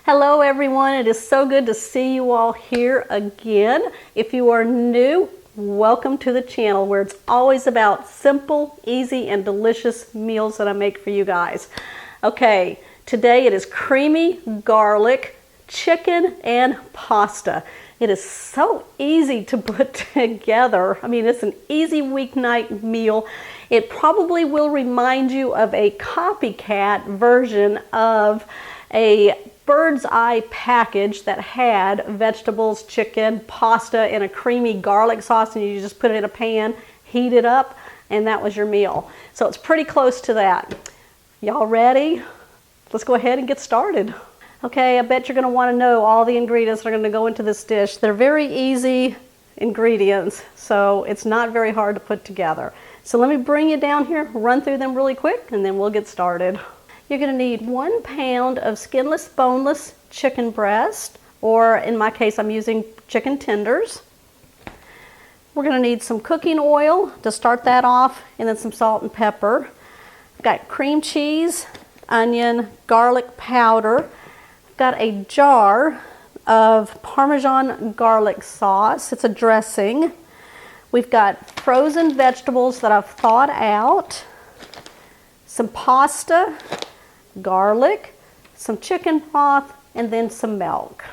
Hello everyone, it is so good to see you all here again. If you are new, welcome to the channel where it's always about simple, easy, and delicious meals that I make for you guys. Okay, today it is creamy garlic chicken and pasta. It is so easy to put together. I mean, it's an easy weeknight meal. It probably will remind you of a copycat version of a bird's eye package that had vegetables, chicken, pasta, and a creamy garlic sauce, and you just put it in a pan, heat it up, and that was your meal. So it's pretty close to that. Y'all ready? Let's go ahead and get started. Okay, I bet you're going to want to know all the ingredients that are going to go into this dish. They're very easy ingredients, so it's not very hard to put together. So let me bring you down here, run through them really quick, and then we'll get started. You're going to need 1 pound of skinless, boneless chicken breast, or in my case, I'm using chicken tenders. We're going to need some cooking oil to start that off, and then some salt and pepper. I've got cream cheese, onion, garlic powder. I've got a jar of Parmesan garlic sauce. It's a dressing. We've got frozen vegetables that I've thawed out, some pasta, garlic, some chicken broth, and then some milk.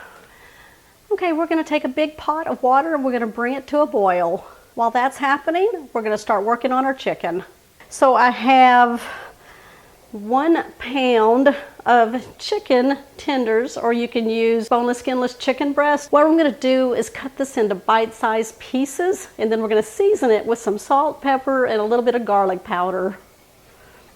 Okay, we're going to take a big pot of water and we're going to bring it to a boil. While that's happening, we're going to start working on our chicken. So I have 1 pound of chicken tenders, or you can use boneless, skinless chicken breast. What I'm going to do is cut this into bite-sized pieces, and then we're going to season it with some salt, pepper, and a little bit of garlic powder.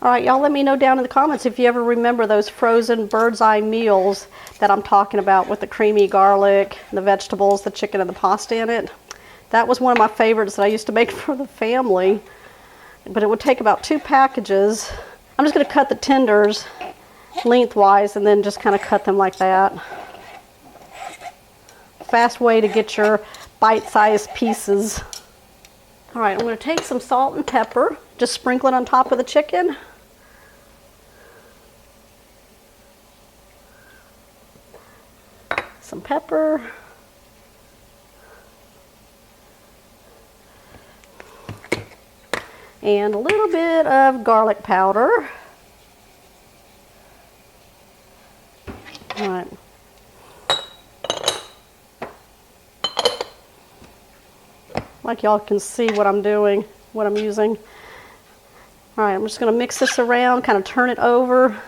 All right, y'all let me know down in the comments if you ever remember those frozen bird's eye meals that I'm talking about with the creamy garlic, the vegetables, the chicken, and the pasta in it. That was one of my favorites that I used to make for the family, but it would take about 2 packages. I'm just going to cut the tenders lengthwise and then just kind of cut them like that. Fast way to get your bite-sized pieces. All right, I'm going to take some salt and pepper, just sprinkle it on top of the chicken. Some pepper. And a little bit of garlic powder. All right. Like y'all can see what I'm doing, what I'm using. All right, I'm just going to mix this around, kind of turn it over,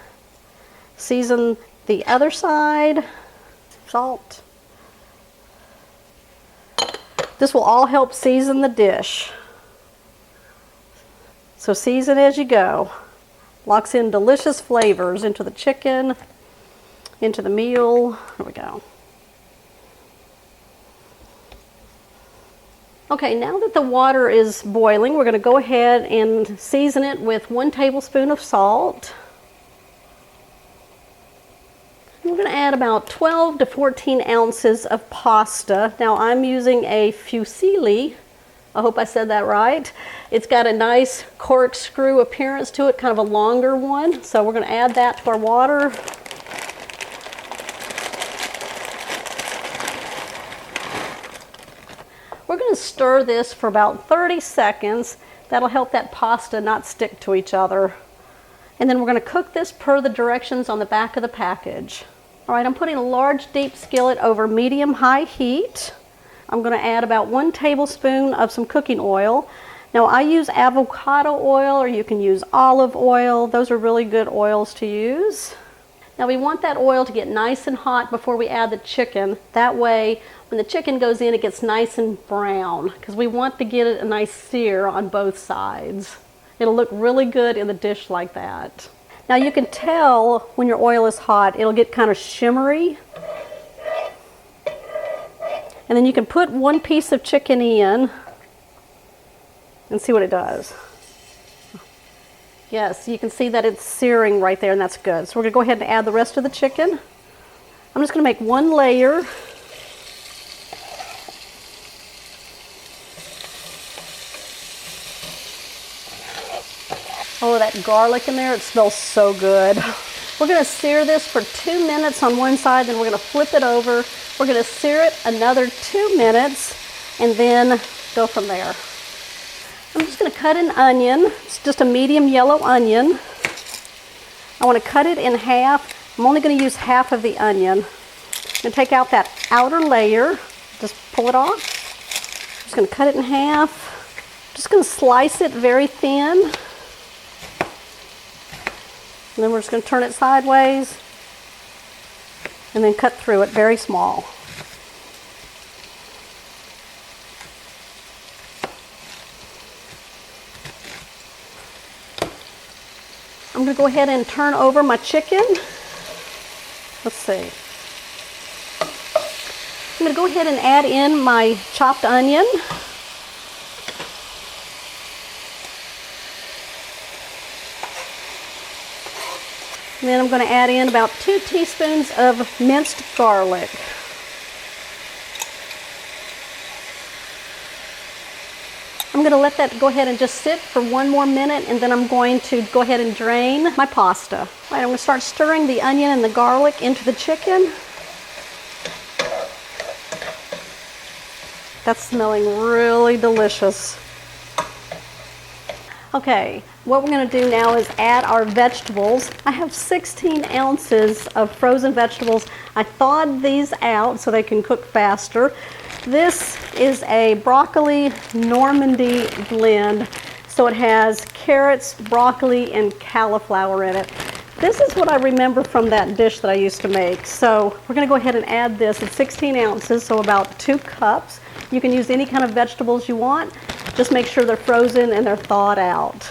season the other side, salt. This will all help season the dish. So season as you go. Locks in delicious flavors into the chicken, into the meal. There we go. Okay, now that the water is boiling, we're going to go ahead and season it with 1 tablespoon of salt. We're going to add about 12 to 14 ounces of pasta. Now I'm using a fusilli. I hope I said that right. It's got a nice corkscrew appearance to it, kind of a longer one. So we're going to add that to our water. We're going to stir this for about 30 seconds. That'll help that pasta not stick to each other. And then we're going to cook this per the directions on the back of the package. All right, I'm putting a large deep skillet over medium-high heat. I'm going to add about 1 tablespoon of some cooking oil. Now I use avocado oil, or you can use olive oil. Those are really good oils to use. Now we want that oil to get nice and hot before we add the chicken. That way, when the chicken goes in, it gets nice and brown, because we want to get it a nice sear on both sides. It'll look really good in the dish like that. Now you can tell when your oil is hot, it'll get kind of shimmery. And then you can put 1 piece of chicken in and see what it does. Yes, you can see that it's searing right there, and that's good. So we're going to go ahead and add the rest of the chicken. I'm just going to make 1 layer. Oh, that garlic in there, it smells so good. We're going to sear this for 2 minutes on one side, then we're going to flip it over. We're going to sear it another 2 minutes, and then go from there. I'm just going to cut an onion. It's just a medium yellow onion. I want to cut it in half. I'm only going to use half of the onion. I'm going to take out that outer layer. Just pull it off. I'm just going to cut it in half. I'm just going to slice it very thin. And then we're just going to turn it sideways. And then cut through it very small. I'm going to go ahead and turn over my chicken. Let's see. I'm going to go ahead and add in my chopped onion. And then I'm going to add in about 2 teaspoons of minced garlic. I'm going to let that go ahead and just sit for 1 more minute, and then I'm going to go ahead and drain my pasta. All right, I'm going to start stirring the onion and the garlic into the chicken. That's smelling really delicious. Okay, what we're going to do now is add our vegetables. I have 16 ounces of frozen vegetables. I thawed these out so they can cook faster. This is a broccoli Normandy blend, so it has carrots, broccoli, and cauliflower in it. This is what I remember from that dish that I used to make. So we're going to go ahead and add this. It's 16 ounces, so about 2 cups. You can use any kind of vegetables you want. Just make sure they're frozen and they're thawed out.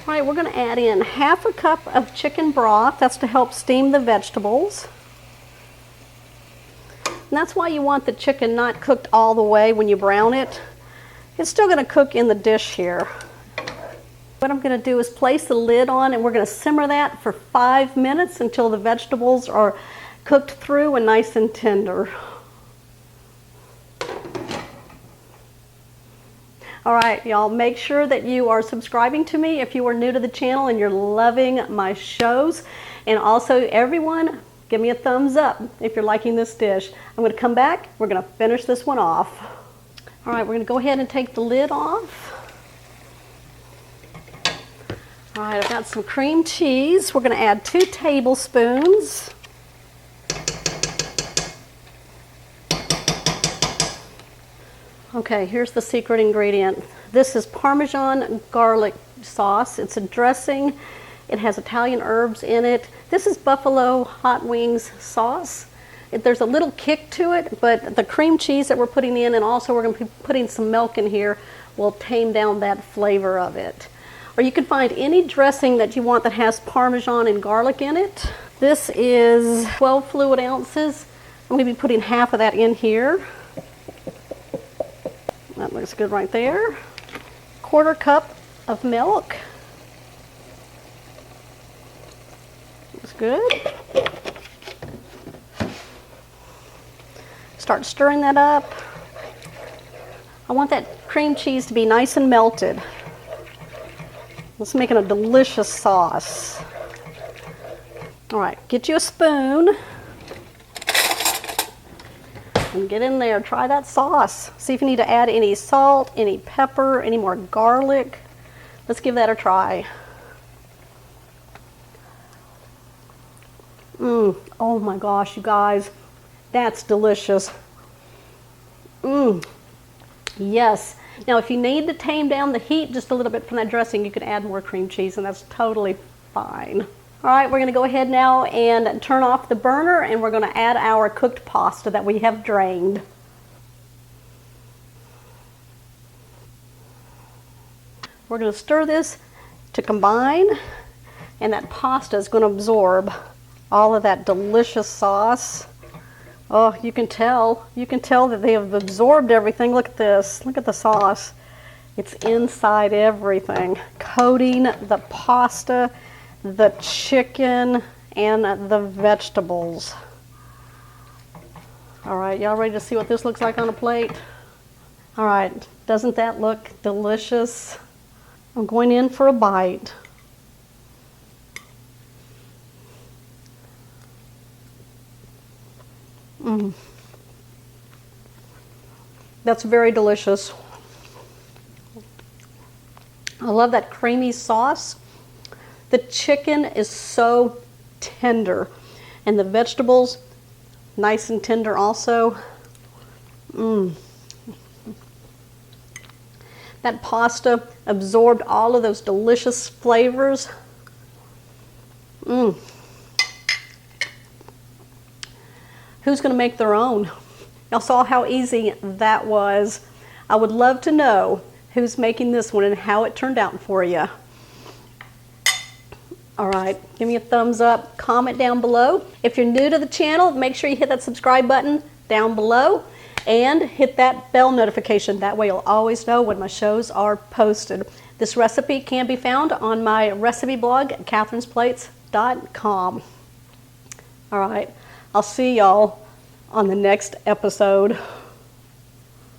All right, we're going to add in half a cup of chicken broth. That's to help steam the vegetables. And that's why you want the chicken not cooked all the way when you brown it. It's still going to cook in the dish here. What I'm going to do is place the lid on, and we're going to simmer that for 5 minutes until the vegetables are cooked through and nice and tender. All right, y'all, make sure that you are subscribing to me if you are new to the channel and you're loving my shows. And also, everyone, give me a thumbs up if you're liking this dish. I'm going to come back. We're going to finish this one off. All right, we're going to go ahead and take the lid off. All right, I've got some cream cheese. We're going to add 2 tablespoons. Okay, here's the secret ingredient. This is Parmesan garlic sauce. It's a dressing. It has Italian herbs in it. This is buffalo hot wings sauce. There's a little kick to it, but the cream cheese that we're putting in, and also we're going to be putting some milk in here, will tame down that flavor of it. Or you can find any dressing that you want that has Parmesan and garlic in it. This is 12 fluid ounces. I'm going to be putting half of that in here. That looks good right there. 1/4 cup of milk. Looks good. Start stirring that up. I want that cream cheese to be nice and melted. It's making a delicious sauce. All right, get you a spoon. And get in there, try that sauce. See if you need to add any salt, any pepper, any more garlic. Let's give that a try. Oh my gosh, you guys, that's delicious. Yes. Now, if you need to tame down the heat just a little bit from that dressing, you can add more cream cheese, and that's totally fine. All right, we're going to go ahead now and turn off the burner, and we're going to add our cooked pasta that we have drained. We're going to stir this to combine, and that pasta is going to absorb all of that delicious sauce. Oh, you can tell that they have absorbed everything. Look at this. Look at the sauce. It's inside everything, coating the pasta, the chicken, and the vegetables. All right, y'all ready to see what this looks like on a plate? All right, doesn't that look delicious? I'm going in for a bite. That's very delicious. I love that creamy sauce. The chicken is so tender, and the vegetables, nice and tender also. That pasta absorbed all of those delicious flavors. Who's gonna make their own? Y'all saw how easy that was. I would love to know who's making this one and how it turned out for you. All right, give me a thumbs up, comment down below. If you're new to the channel, make sure you hit that subscribe button down below and hit that bell notification. That way you'll always know when my shows are posted. This recipe can be found on my recipe blog at katherinesplates.com. All right, I'll see y'all on the next episode.